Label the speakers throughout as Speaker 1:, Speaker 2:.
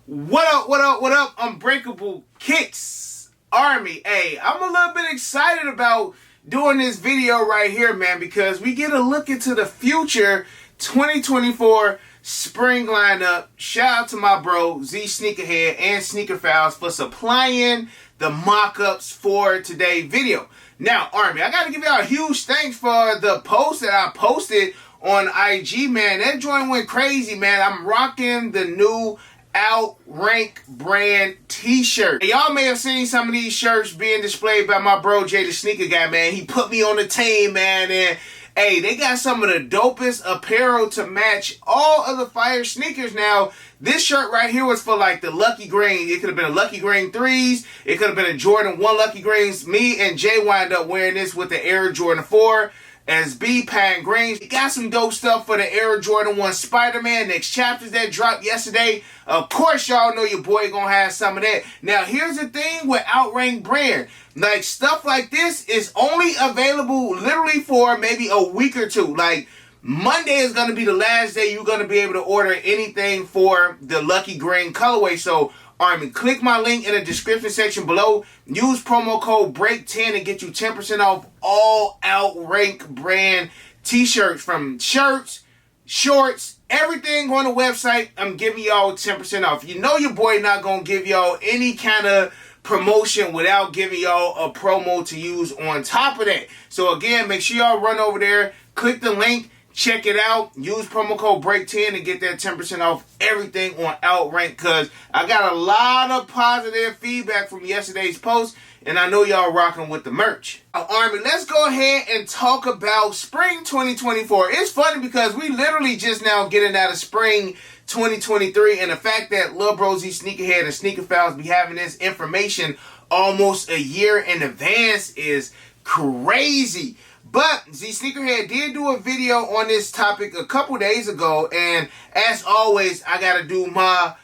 Speaker 1: What up, what up, what up, Unbreakable Kicks Army. Hey, I'm a little bit excited about doing this video right here, man, because we get a look into the future 2024 spring lineup. Shout out to my bro, Z Sneakerhead and Sneaker Files for supplying the mock-ups for today's video. Now, Army, I got to give y'all a huge thanks for the post that I posted on IG, man. That joint went crazy, man. I'm rocking the new Outrank brand t-shirt. Y'all may have seen some of these shirts being displayed by my bro Jay the Sneaker Guy, man. He put me on the team, man, and hey, they got some of the dopest apparel to match all of the fire sneakers. Now, this shirt right here was for like the Lucky Green. It could have been a Lucky Green 3s. It could have been a Jordan 1 Lucky Greens. Me and Jay wind up wearing this with the Air Jordan 4 as B Pan Greens. We got some dope stuff for the Air Jordan 1 Spider-Man next chapters that dropped yesterday. Of course, y'all know your boy gonna have some of that. Now, here's the thing with Outrank brand. Like, stuff like this is only available literally for maybe a week or two. Like, Monday is going to be the last day you're going to be able to order anything for the Lucky Green colorway. So, Army, click my link in the description section below. Use promo code BREAK10 and get you 10% off all Outrank brand t-shirts, from shirts, shorts, everything on the website. I'm giving y'all 10% off. You know your boy not going to give y'all any kind of promotion without giving y'all a promo to use on top of that. So again, make sure y'all run over there, click the link, check it out, use promo code BREAK10 and get that 10% off everything on Outrank, because I got a lot of positive feedback from yesterday's post, and I know y'all rocking with the merch. Army, let's go ahead and talk about spring 2024. It's funny because we literally just now getting out of spring 2023, and the fact that Lil Bro Z Sneakerhead and Sneaker Files be having this information almost a year in advance is crazy. But Z Sneakerhead did do a video on this topic a couple days ago, and as always, I gotta do my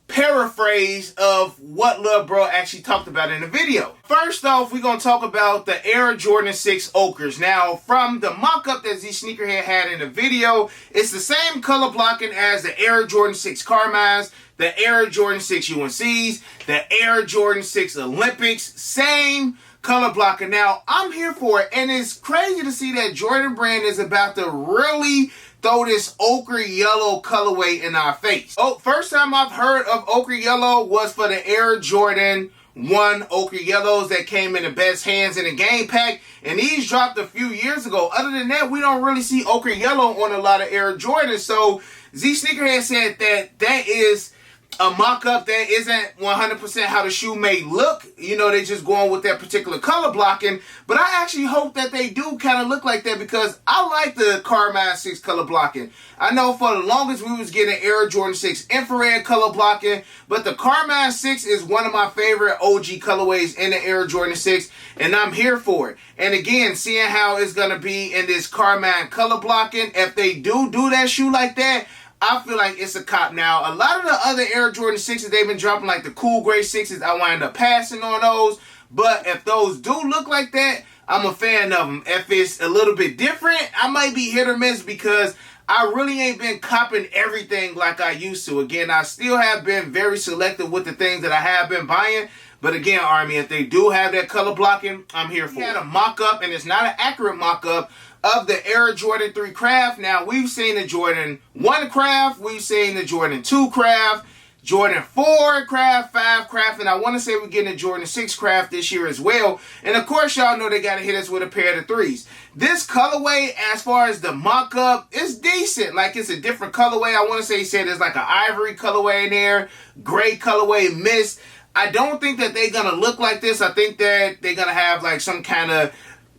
Speaker 1: paraphrase of what Lil Bro actually talked about in the video. First off, we're gonna talk about the Air Jordan 6 Okras. Now, from the mock-up that Z Sneakerhead had in the video, it's the same color blocking as the Air Jordan 6 Carmines, the Air Jordan 6 UNCs, the Air Jordan 6 Olympics, same color blocking. Now, I'm here for it, and it's crazy to see that Jordan brand is about to really throw this ochre yellow colorway in our face. Oh, first time I've heard of ochre yellow was for the Air Jordan 1 ochre yellows that came in the best hands in the game pack, and these dropped a few years ago. Other than that, we don't really see ochre yellow on a lot of Air Jordans. So Z Sneakerhead said that that is a mock-up that isn't 100% how the shoe may look. You know, they just going with that particular color blocking. But I actually hope that they do kind of look like that, because I like the Carmine 6 color blocking. I know for the longest we was getting Air Jordan 6 infrared color blocking, but the Carmine 6 is one of my favorite OG colorways in the Air Jordan 6, and I'm here for it. And again, seeing how it's going to be in this Carmine color blocking, if they do that shoe like that, I feel like it's a cop. Now, a lot of the other Air Jordan 6s they've been dropping, like the cool gray 6s, I wind up passing on those. But if those do look like that, I'm a fan of them. If it's a little bit different, I might be hit or miss, because I really ain't been copping everything like I used to. Again, I still have been very selective with the things that I have been buying. But again, Army, if they do have that color blocking, I'm here for it. We had a mock-up, and it's not an accurate mock-up, of the Air Jordan 3 Craft. Now, we've seen the Jordan 1 Craft, we've seen the Jordan 2 Craft, Jordan 4 Craft, 5 Craft, and I want to say we're getting a Jordan 6 Craft this year as well. And of course, y'all know they got to hit us with a pair of the 3s. This colorway, as far as the mock-up, is decent. Like, it's a different colorway. I want to say he said there's like an ivory colorway in there, gray colorway, mist. I don't think that they're going to look like this. I think that they're going to have like some kind of,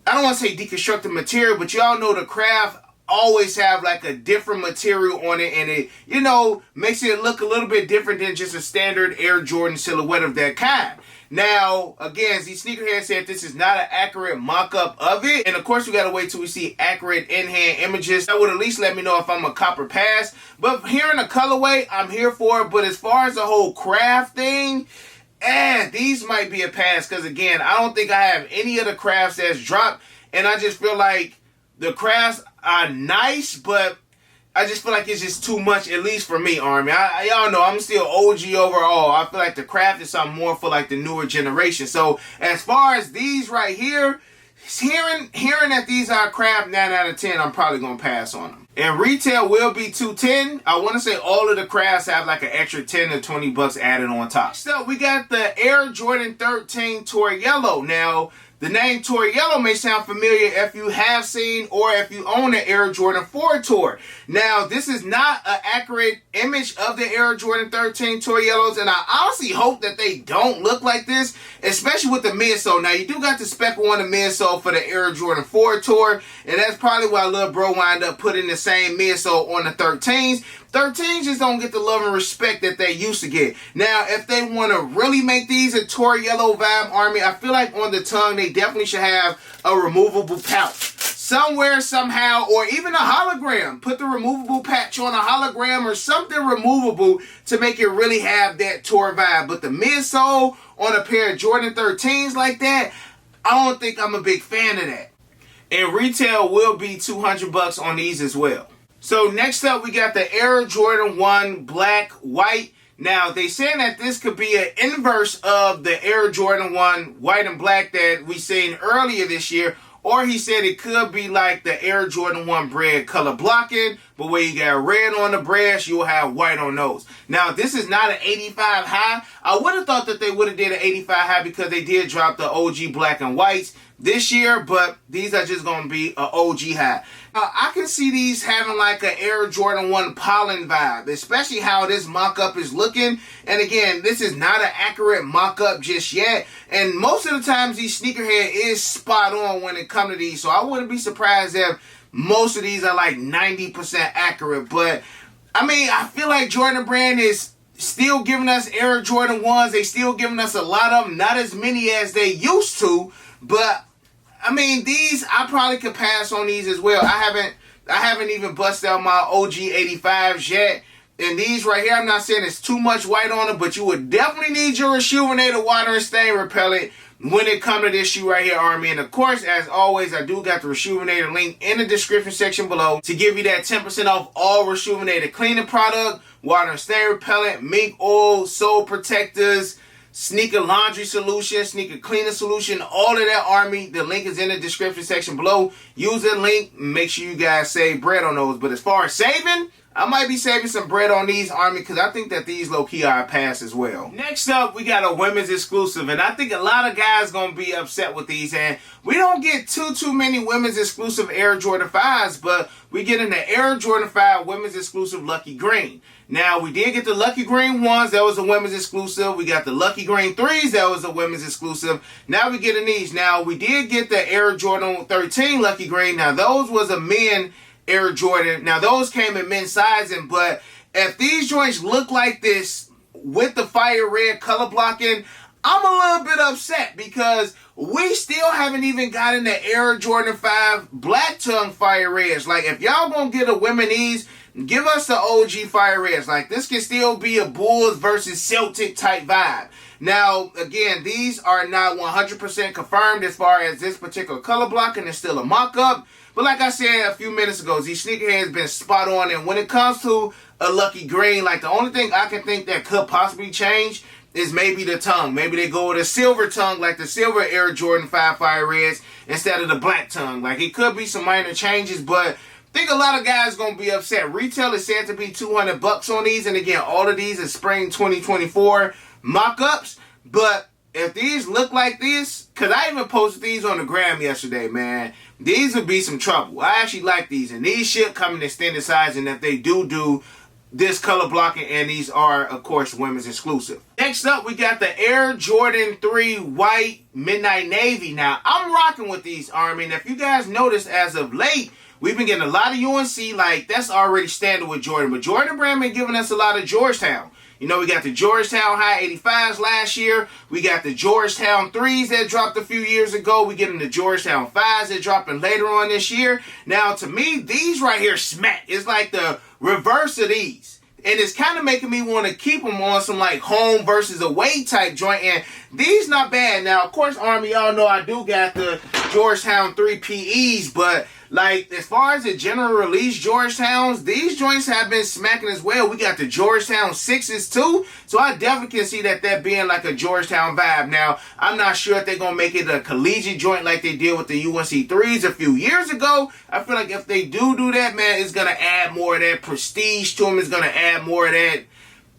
Speaker 1: I don't want to say deconstructed material, but y'all know the Craft always have like a different material on it, and it, you know, makes it look a little bit different than just a standard Air Jordan silhouette of that kind. Now, again, Z Sneakerhead said this is not an accurate mock-up of it, and of course we gotta wait till we see accurate in-hand images. That would at least let me know if I'm a cop or pass. But hearing the colorway, I'm here for it. But as far as the whole Craft thing, these might be a pass, because again, I don't think I have any of the Crafts that's dropped, and I just feel like the Crafts are nice, but I just feel like it's just too much, at least for me, Army. Y'all know I'm still OG overall. I feel like the craft is something more for like the newer generation. So as far as these right here, hearing that these are craft 9 out of 10, I'm probably gonna pass on them. And retail will be $210. I want to say all of the crafts have like an extra 10 to 20 bucks added on top. So we got the Air Jordan 13 Tour Yellow. Now, the name Tour Yellow may sound familiar if you have seen or if you own the Air Jordan 4 Tour. Now, this is not an accurate image of the Air Jordan 13 Tour Yellows, and I honestly hope that they don't look like this, especially with the midsole. Now, you do got the speckle on the midsole for the Air Jordan 4 Tour, and that's probably why little bro wound up putting the same midsole on the 13s. 13s just don't get the love and respect that they used to get. Now, if they want to really make these a Tour Yellow vibe, Army, I feel like on the tongue, they definitely should have a removable pouch. Somewhere, somehow, or even a hologram. Put the removable patch on a hologram or something removable to make it really have that tour vibe. But the midsole on a pair of Jordan 13s like that, I don't think I'm a big fan of that. And retail will be 200 bucks on these as well. So next up, we got the Air Jordan 1 Black White. Now, they saying that this could be an inverse of the Air Jordan 1 White and Black that we seen earlier this year. Or he said it could be like the Air Jordan 1 Bread color blocking, but where you got red on the breast, you'll have white on those. Now, this is not an 85 high. I would have thought that they would have did an 85 high because they did drop the OG black and whites this year, but these are just going to be an OG high. I can see these having like an Air Jordan 1 pollen vibe, especially how this mock-up is looking. And again, this is not an accurate mock-up just yet. And most of the times, these sneakerhead is spot on when it comes to these. So I wouldn't be surprised if most of these are like 90% accurate. But, I mean, I feel like Jordan Brand is still giving us Air Jordan 1s. They still giving us a lot of them. Not as many as they used to, but I mean, these, I probably could pass on these as well. I haven't even busted out my OG 85s yet. And these right here, I'm not saying it's too much white on them, but you would definitely need your Rejuvenator water and stain repellent when it comes to this shoe right here, Army. And of course, as always, I do got the Rejuvenator link in the description section below to give you that 10% off all Rejuvenator cleaning product, water and stain repellent, mink oil, sole protectors, sneaker laundry solution, sneaker cleaner solution, all of that, Army. The link is in the description section below. Use the link. Make sure you guys save bread on those. But as far as saving, I might be saving some bread on these, Army, because I think that these low-key are a pass as well. Next up, we got a women's exclusive, and I think a lot of guys going to be upset with these, and we don't get too many women's exclusive Air Jordan 5s, but we get in the Air Jordan 5 women's exclusive Lucky Green. Now, we did get the Lucky Green 1s. That was a women's exclusive. We got the Lucky Green 3s. That was a women's exclusive. Now we get in these. Now, we did get the Air Jordan 13 Lucky Green. Now, those was a men Air Jordan. Now, those came in men's sizing, but if these joints look like this with the fire red color blocking, I'm a little bit upset because we still haven't even gotten the Air Jordan 5 black tongue fire reds. Like, if y'all gonna get a women these, give us the OG fire reds. Like, this can still be a Bulls versus Celtic type vibe. Now, again, these are not 100% confirmed as far as this particular color blocking. It's still a mock-up. But like I said a few minutes ago, these sneakerheads been spot on. And when it comes to a Lucky Green, like, the only thing I can think that could possibly change is maybe the tongue. Maybe they go with a silver tongue, like the silver Air Jordan 5 Fire Reds, instead of the black tongue. Like, it could be some minor changes, but I think a lot of guys going to be upset. Retail is said to be 200 bucks on these. And again, all of these are spring 2024 mock-ups. But if these look like this, because I even posted these on the gram yesterday, man, these would be some trouble. I actually like these. And these should come in extended size. And if they do this color blocking, and these are, of course, women's exclusive. Next up, we got the Air Jordan 3 White Midnight Navy. Now, I'm rocking with these, Army. And if you guys noticed, as of late, we've been getting a lot of UNC. Like, that's already standard with Jordan. But Jordan Brand been giving us a lot of Georgetown. You know, we got the Georgetown High 85s last year. We got the Georgetown 3s that dropped a few years ago. We getting the Georgetown 5s that dropping later on this year. Now, to me, these right here smack. It's like the reverse of these. And it's kind of making me want to keep them on some like home versus away type joint. And these not bad. Now, of course, Army, y'all know I do got the Georgetown 3 PEs, but like as far as the general release Georgetowns, these joints have been smacking as well. We got the Georgetown 6s too, so I definitely can see that being like a Georgetown vibe. Now, I'm not sure if they're going to make it a collegiate joint like they did with the UNC 3s a few years ago. I feel like if they do that, man, it's going to add more of that prestige to them. It's going to add more of that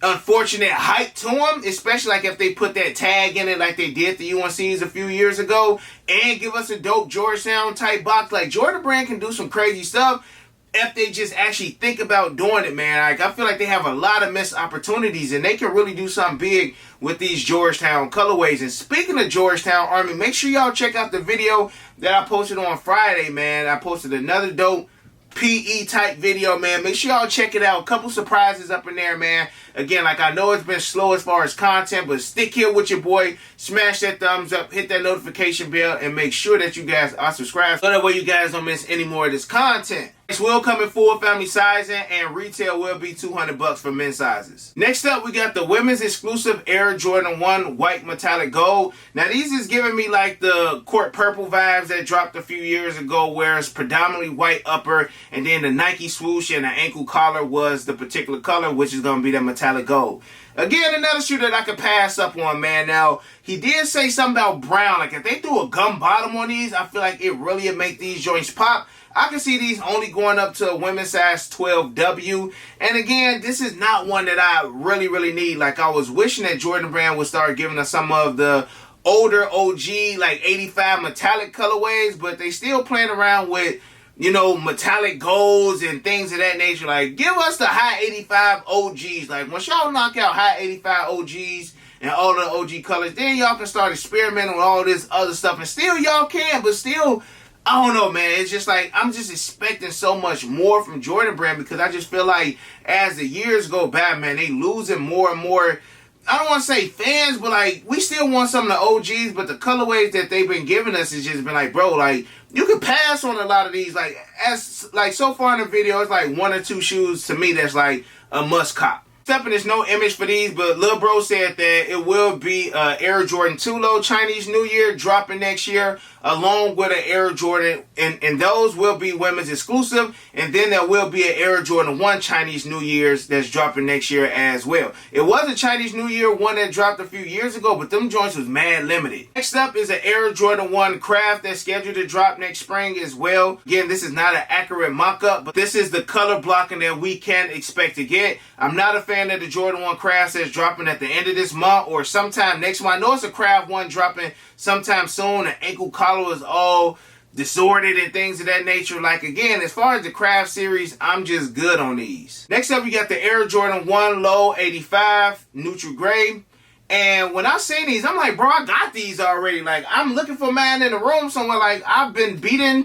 Speaker 1: unfortunate hype to them, especially like if they put that tag in it like they did the UNCs a few years ago and give us a dope Georgetown type box. Like Jordan Brand can do some crazy stuff if they just actually think about doing it, man. Like I feel like they have a lot of missed opportunities and they can really do something big with these Georgetown colorways. And speaking of Georgetown Army, make sure y'all check out the video that I posted on Friday, man. I posted another dope PE type video, man. Make sure y'all check it out. A couple surprises up in there, man. Again, like I know it's been slow as far as content, but stick here with your boy. Smash that thumbs up, hit that notification bell, and make sure that you guys are subscribed so that way you guys don't miss any more of this content. This will come in full family sizing, and retail will be $200 for men's sizes. Next up, we got the women's exclusive Air Jordan 1 white metallic gold. Now, these is giving me like the court purple vibes that dropped a few years ago, where it's predominantly white upper, and then the Nike swoosh and the ankle collar was the particular color, which is going to be that metallic gold. Again, another shoe that I could pass up on, man. Now, he did say something about brown. Like, if they threw a gum bottom on these, I feel like it really would make these joints pop. I can see these only going up to a women's size 12W. And again, this is not one that I really need. Like, I was wishing that Jordan Brand would start giving us some of the older OG, like 85 metallic colorways, but they still playing around with, you know, metallic golds and things of that nature. Like, give us the high 85 OGs. Like, once y'all knock out high 85 OGs and all the OG colors, then y'all can start experimenting with all this other stuff. And still, y'all can, but still, I don't know, man. It's just like, I'm just expecting so much more from Jordan Brand, because I just feel like as the years go by, man, they losing more and more, I don't want to say fans, but like, we still want some of the OGs, but the colorways that they've been giving us has just been like, bro, like, you can pass on a lot of these. Like, as like so far in the video, it's like one or two shoes to me that's like a must cop. Stepping, there's no image for these, but Lil Bro said that it will be Air Jordan 2 Low Chinese New Year dropping next year, along with an Air Jordan, and those will be women's exclusive, and then there will be an Air Jordan 1 Chinese New Year's that's dropping next year as well. It was a Chinese New Year one that dropped a few years ago, but them joints was mad limited. Next up is an Air Jordan 1 Craft that's scheduled to drop next spring as well. Again, this is not an accurate mock-up, but this is the color blocking that we can expect to get. I'm not a fan of the Jordan 1 Craft that's dropping at the end of this month or sometime next month. I know it's a Craft 1 dropping sometime soon. The ankle collar is all disordered and things of that nature. Like, again, as far as the Craft series, I'm just good on these. Next up, we got the Air Jordan 1 Low 85 Neutral Gray. And when I seen these, I'm like, bro, I got these already. Like, I'm looking for mine in the room somewhere. Like, I've been beating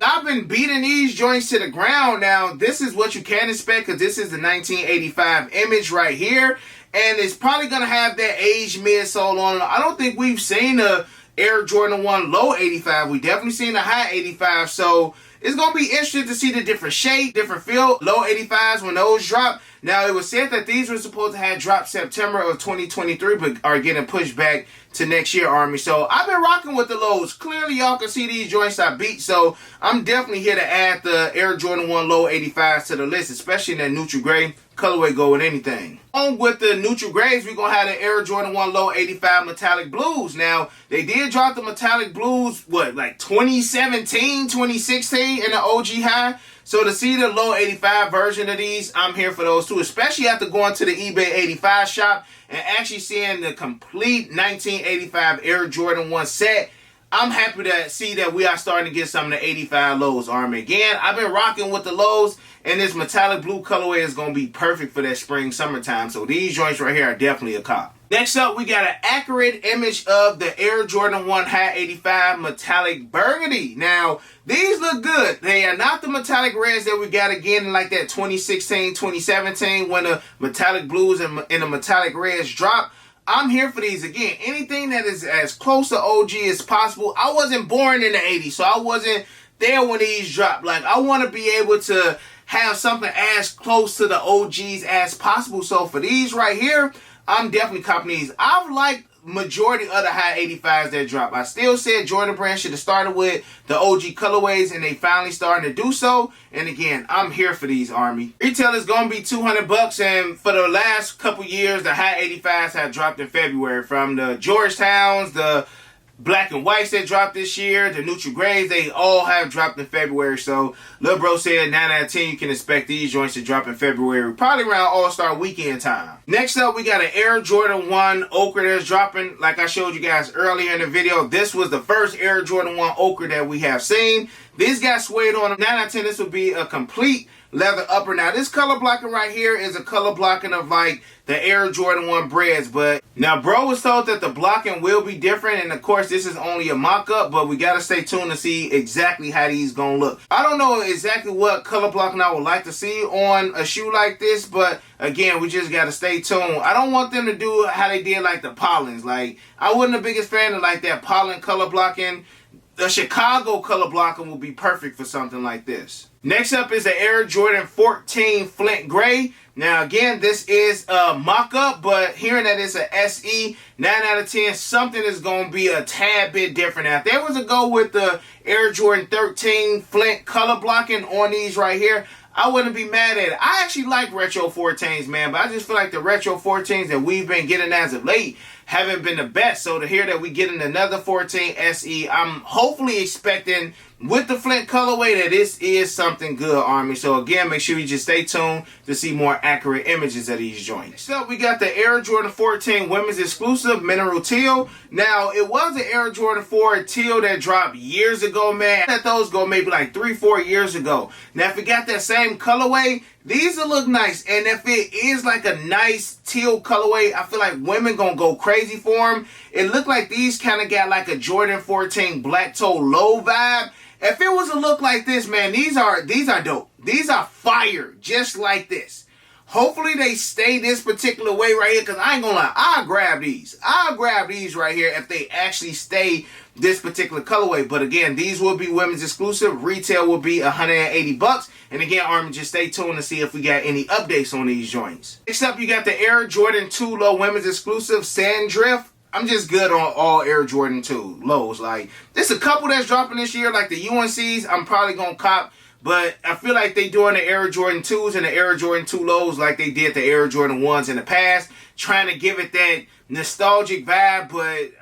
Speaker 1: these joints to the ground. Now, this is what you can expect, because this is the 1985 image right here. And it's probably going to have that aged midsole on it. I don't think we've seen a Air Jordan 1 Low 85. We definitely seen a high 85. So it's going to be interesting to see the different shape, different feel. Low 85s when those drop. Now, it was said that these were supposed to have dropped September of 2023, but are getting pushed back to next year, Army. So I've been rocking with the lows. Clearly, y'all can see these joints I beat. So I'm definitely here to add the Air Jordan 1 Low 85s to the list, especially in that neutral gray colorway. Go with anything. On with the neutral grays, we're going to have the Air Jordan 1 Low 85 metallic blues. Now, they did drop the metallic blues, what, like 2017, 2016 in the OG high. So to see the low 85 version of these, I'm here for those too, especially after going to the eBay 85 shop and actually seeing the complete 1985 Air Jordan 1 set. I'm happy to see that we are starting to get some of the 85 lows, Army. Again, I've been rocking with the lows, and this metallic blue colorway is going to be perfect for that spring, summertime. So these joints right here are definitely a cop. Next up, we got an accurate image of the Air Jordan 1 High 85 Metallic Burgundy. Now, these look good. They are not the metallic reds that we got again in like that 2016, 2017 when the metallic blues and the metallic reds dropped. I'm here for these. Again, anything that is as close to OG as possible. I wasn't born in the 80s, so I wasn't there when these dropped. Like, I want to be able to have something as close to the OGs as possible. So for these right here, I'm definitely copping these. I've liked majority of the high 85s that drop. I still said Jordan Brand should have started with the OG colorways, and they finally starting to do so. And again, I'm here for these, Army. Retail is going to be $200, and for the last couple years, the high 85s have dropped in February. From the Georgetowns, the black and whites that dropped this year, the neutral grays, they all have dropped in February. So Lil Bro said 9 out of 10 you can expect these joints to drop in February, probably around All-Star weekend time. Next up, we got an Air Jordan 1 Okra that's dropping. Like I showed you guys earlier in the video, this was the first Air Jordan 1 Okra that we have seen. This got suede on them. 9 out of 10, this will be a complete leather upper. Now this color blocking right here is a color blocking of like the Air Jordan 1 breads, but now bro was told that the blocking will be different, and of course this is only a mock-up, but we gotta stay tuned to see exactly how these gonna look. I don't know exactly what color blocking I would like to see on a shoe like this, but again, we just gotta stay tuned. I don't want them to do how they did like the Pollens. Like, I wasn't the biggest fan of like that pollen color blocking. The Chicago color blocking will be perfect for something like this. Next up is the Air Jordan 14 Flint Gray. Now again, this is a mock-up, but hearing that it's a SE, 9 out of 10, something is going to be a tad bit different. Now if there was a go with the Air Jordan 13 Flint color blocking on these right here, I wouldn't be mad at it. I actually like retro 14s, man, but I just feel like the retro 14s that we've been getting as of late haven't been the best. So to hear that we getting another 14 SE, I'm hopefully expecting with the Flint colorway that this is something good, Army. So again, make sure you just stay tuned to see more accurate images of these joints. So we got the Air Jordan 14 women's exclusive mineral teal. Now it was an Air Jordan 4 teal that dropped years ago, man. I let those go maybe like 3-4 years ago. Now if we got that same colorway, these will look nice, and if it is like a nice teal colorway, I feel like women gonna go crazy for them. It looked like these kind of got like a Jordan 14 black toe low vibe. If it was a look like this, man, these are dope. These are fire, just like this. Hopefully they stay this particular way right here, because I ain't gonna lie, I'll grab these. I'll grab these right here if they actually stay this particular colorway. But again, these will be women's exclusive. Retail will be $180. And again, Army, just stay tuned to see if we got any updates on these joints. Next up, you got the Air Jordan 2 Low women's exclusive Sand Drift. I'm just good on all Air Jordan 2 lows. Like, there's a couple that's dropping this year, like the UNCs, I'm probably gonna cop. But I feel like they doing the Air Jordan 2s and the Air Jordan 2 lows like they did the Air Jordan 1s in the past, trying to give it that nostalgic vibe. But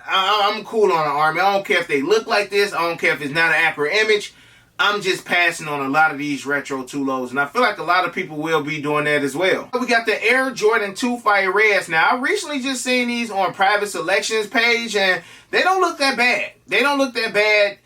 Speaker 1: I'm cool on the Army. I don't care if they look like this. I don't care if it's not an accurate image. I'm just passing on a lot of these retro 2 lows, and I feel like a lot of people will be doing that as well. We got the Air Jordan 2 Fire Reds. Now, I recently just seen these on Private Selections page, and they don't look that bad. They don't look that bad.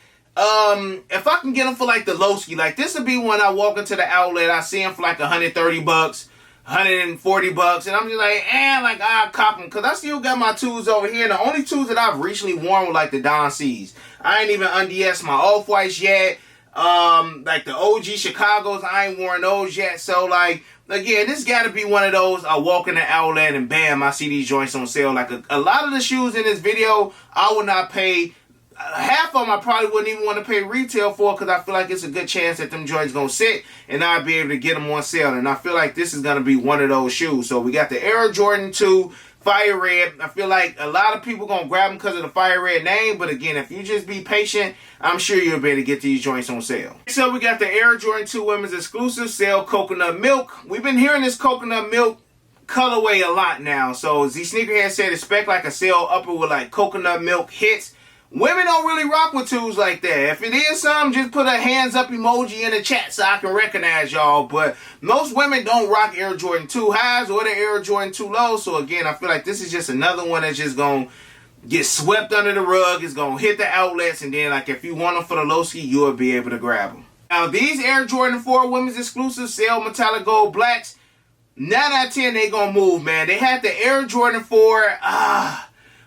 Speaker 1: If I can get them for like the Lowski, like this would be when I walk into the outlet, I see them for like $130, $140, and I'm just like, like I'll cop them, because I still got my 2s over here, and the only 2s that I've recently worn were like the Don C's. I ain't even undressed my Off-Whites yet. Like the OG Chicago's, I ain't worn those yet. So like, again, this got to be one of those, I walk in the outlet and bam, I see these joints on sale. Like a lot of the shoes in this video, I will not pay. Half of them I probably wouldn't even want to pay retail for, because I feel like it's a good chance that them joints gonna sit and I'll be able to get them on sale. And I feel like this is gonna be one of those shoes. So we got the Air Jordan 2 Fire Red. I feel like a lot of people gonna grab them because of the Fire Red name, but again, if you just be patient, I'm sure you'll be able to get these joints on sale. So we got the Air Jordan 2 women's exclusive Sale Coconut Milk. We've been hearing this coconut milk colorway a lot now. So Z Sneakerhead said expect like a sale upper with like coconut milk hits. Women don't really rock with 2s like that. If it is some, just put a hands up emoji in the chat so I can recognize y'all. But most women don't rock Air Jordan 2 highs or the Air Jordan 2 lows. So again, I feel like this is just another one that's just going to get swept under the rug. It's going to hit the outlets. And then like if you want them for the Lowski, you'll be able to grab them. Now these Air Jordan 4 women's exclusive Sale Metallic Gold Blacks, 9 out of 10 they going to move, man. They had the Air Jordan 4,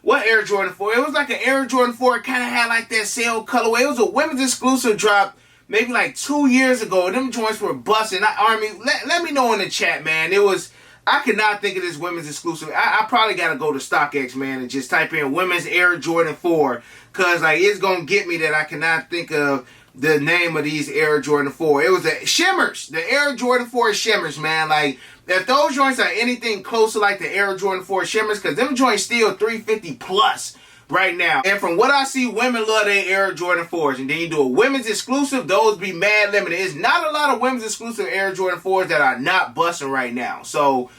Speaker 1: what Air Jordan 4? It was like an Air Jordan 4. It kind of had like that sale colorway. It was a women's exclusive drop maybe like 2 years ago. Them joints were busting. Army, let me know in the chat, man. It was, I could not think of this women's exclusive. I probably got to go to StockX, man, and just type in women's Air Jordan 4. Because like it's going to get me that I cannot think of the name of these Air Jordan 4. It was the Shimmers. The Air Jordan 4 Shimmers, man. Like, if those joints are anything close to like the Air Jordan 4 Shimmers, because them joints still 350 plus right now. And from what I see, women love their Air Jordan 4s. And then you do a women's exclusive, those be mad limited. It's not a lot of women's exclusive Air Jordan 4s that are not busting right now. So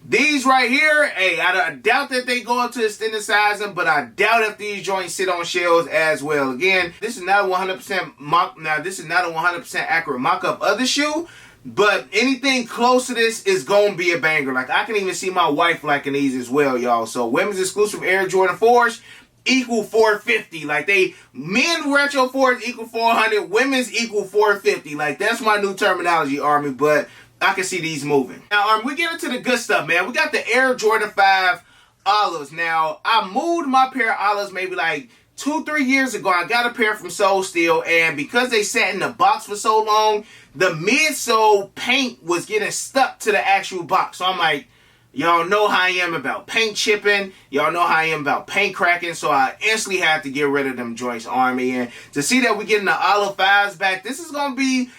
Speaker 1: these right here, hey, I doubt that they go up to extended sizing, but I doubt if these joints sit on shelves as well. Again, this is not a 100% mock. Now, this is not a 100% accurate mock-up of the shoe, but anything close to this is going to be a banger. Like, I can even see my wife liking these as well, y'all. So, women's exclusive Air Jordan 4s equal 450. Like, men retro 4s equal 400, women's equal 450. Like, that's my new terminology, Army, but I can see these moving. Now, we get into the good stuff, man. We got the Air Jordan 5 olives. Now, I moved my pair of olives maybe like 2-3 years ago. I got a pair from Soul Steel, and because they sat in the box for so long, the midsole paint was getting stuck to the actual box. So I'm like, y'all know how I am about paint chipping. Y'all know how I am about paint cracking. So I instantly had to get rid of them joints, Army. And to see that we're getting the olive 5s back, this is going to be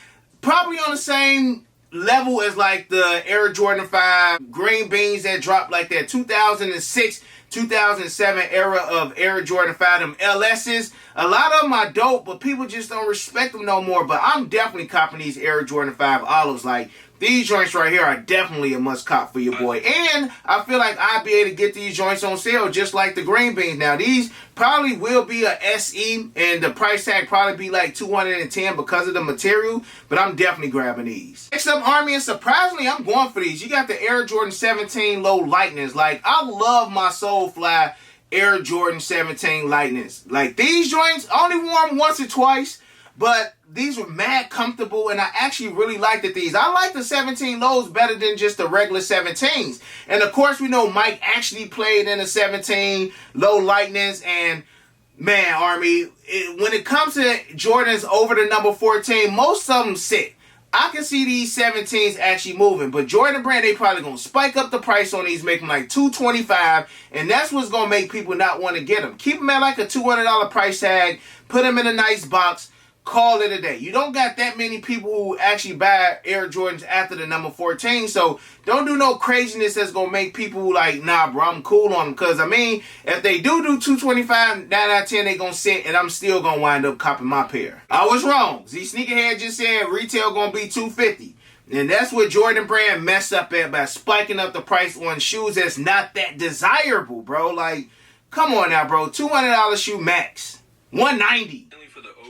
Speaker 1: probably on the same level as like the Air Jordan 5 green beans that dropped like that 2006 2007 era of Air Jordan 5, them LS's. A lot of them are dope, but people just don't respect them no more. But I'm definitely copping these Air Jordan 5 olives. Like, these joints right here are definitely a must cop for your boy. And I feel like I'll be able to get these joints on sale just like the green beans. Now, these probably will be a SE, and the price tag probably be like $210 because of the material, but I'm definitely grabbing these. Next up, Army, and surprisingly, I'm going for these. You got the Air Jordan 17 Low Lightnings. Like, I love my Soulfly Air Jordan 17 Lightnings. Like, these joints, I only wore them once or twice, but these were mad comfortable, and I actually really liked these. I like the 17 lows better than just the regular 17s. And of course, we know Mike actually played in the 17 Low Lightnings, and man, Army, when it comes to Jordans over the number 14, most of them sit. I can see these 17s actually moving, but Jordan Brand, they probably going to spike up the price on these, make them like $225, and that's what's going to make people not want to get them. Keep them at like a $200 price tag, put them in a nice box, call it a day. You don't got that many people who actually buy Air Jordans after the number 14, so don't do no craziness that's going to make people like, nah, bro, I'm cool on them. Because, I mean, if they do $225, 9 out of 10, they going to sit, and I'm still going to wind up copping my pair. I was wrong. Z Sneakerhead just said retail going to be $250. And that's what Jordan Brand messed up at by spiking up the price on shoes that's not that desirable, bro. Like, come on now, bro. $200 shoe max. $190.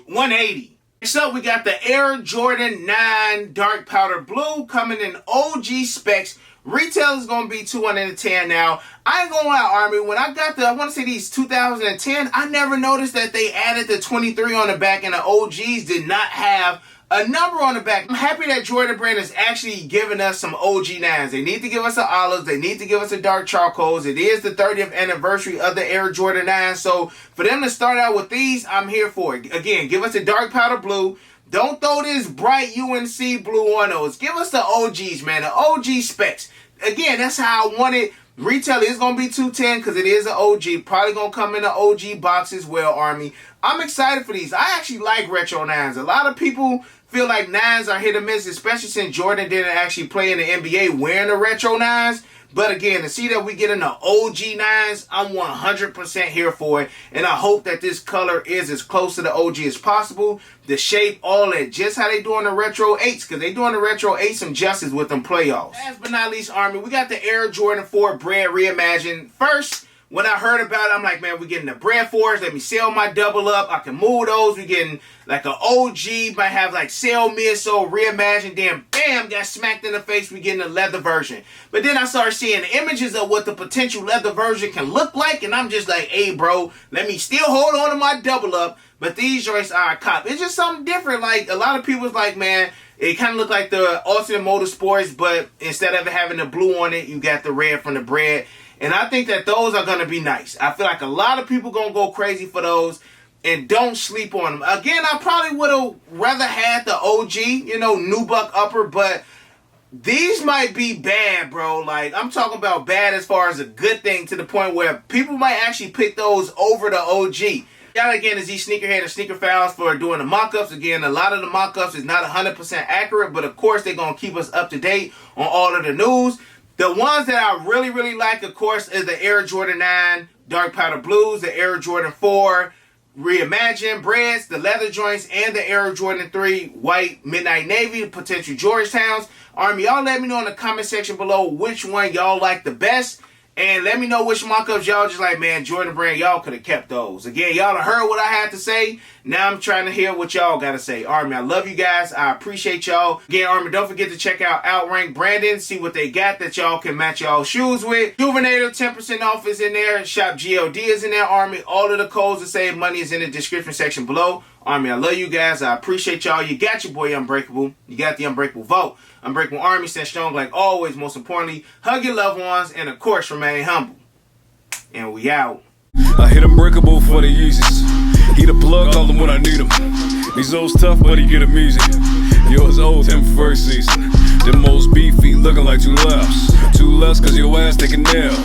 Speaker 1: $180. Next up, we got the Air Jordan 9 Dark Powder Blue coming in OG specs. Retail is going to be $210 now. I ain't gonna lie, Army. When I got I want to say these 2010, I never noticed that they added the 23 on the back, and the OGs did not have a number on the back. I'm happy that Jordan Brand is actually giving us some OG 9s. They need to give us the olives. They need to give us the dark charcoals. It is the 30th anniversary of the Air Jordan 9. So for them to start out with these, I'm here for it. Again, give us the dark powder blue. Don't throw this bright UNC blue on those. Give us the OGs, man. The OG specs. Again, that's how I want it. Retail is going to be $210 because it is an OG. Probably going to come in an OG box as well, Army. I'm excited for these. I actually like retro 9s. A lot of people feel like 9s are hit or miss, especially since Jordan didn't actually play in the NBA wearing the retro 9s. But again, to see that we get in the OG 9s, I'm 100% here for it. And I hope that this color is as close to the OG as possible. The shape, all that. Just how they doing the retro 8s. Because they doing the retro 8s some justice with them playoffs. Last but not least, Army, we got the Air Jordan 4 Bread Reimagined. First, when I heard about it, I'm like, man, we're getting the Bread 4s. Let me sell my double up. I can move those. We're getting like an OG. Might have like sell midsole reimagined. Then, bam, got smacked in the face. We're getting the leather version. But then I started seeing images of what the potential leather version can look like. And I'm just like, hey, bro, let me still hold on to my double up. But these joints are a cop. It's just something different. Like, a lot of people's like, man, it kind of look like the Ultimate Motorsports. But instead of having the blue on it, you got the red from the Bread. And I think that those are going to be nice. I feel like a lot of people going to go crazy for those. And don't sleep on them. Again, I probably would have rather had the OG, you know, nubuck upper. But these might be bad, bro. Like, I'm talking about bad as far as a good thing, to the point where people might actually pick those over the OG. Shout out again to Z Sneakerhead and Sneaker Files for doing the mock-ups. Again, a lot of the mock-ups is not 100% accurate, but of course they're going to keep us up to date on all of the news. The ones that I really, really like, of course, is the Air Jordan 9 Dark Powder Blues, the Air Jordan 4 Reimagined Breads, the leather joints, and the Air Jordan 3 White Midnight Navy, potential Georgetowns. Army, y'all let me know in the comment section below which one y'all like the best. And let me know which mock-ups y'all just like, man, Jordan Brand, y'all could have kept those. Again, y'all done heard what I had to say. Now I'm trying to hear what y'all got to say. Army, I love you guys. I appreciate y'all. Again, Army, don't forget to check out Outrank Brandon. See what they got that y'all can match y'all shoes with. Juvenator, 10% off is in there. Shopgld is in there, Army. All of the codes to save money is in the description section below. Army, I love you guys. I appreciate y'all. You got your boy Unbreakable. You got the Unbreakable vote. Unbreakable Army, stand strong like always. Most importantly, hug your loved ones and, of course, remain humble. And we out.
Speaker 2: I hit Unbreakable for the Yeezys. He the plug, call him when I need him. These old tough, but he get him easy. Yours old, him first season. The most beefy, looking like 2 lefts. 2 less, cause your ass taking nail.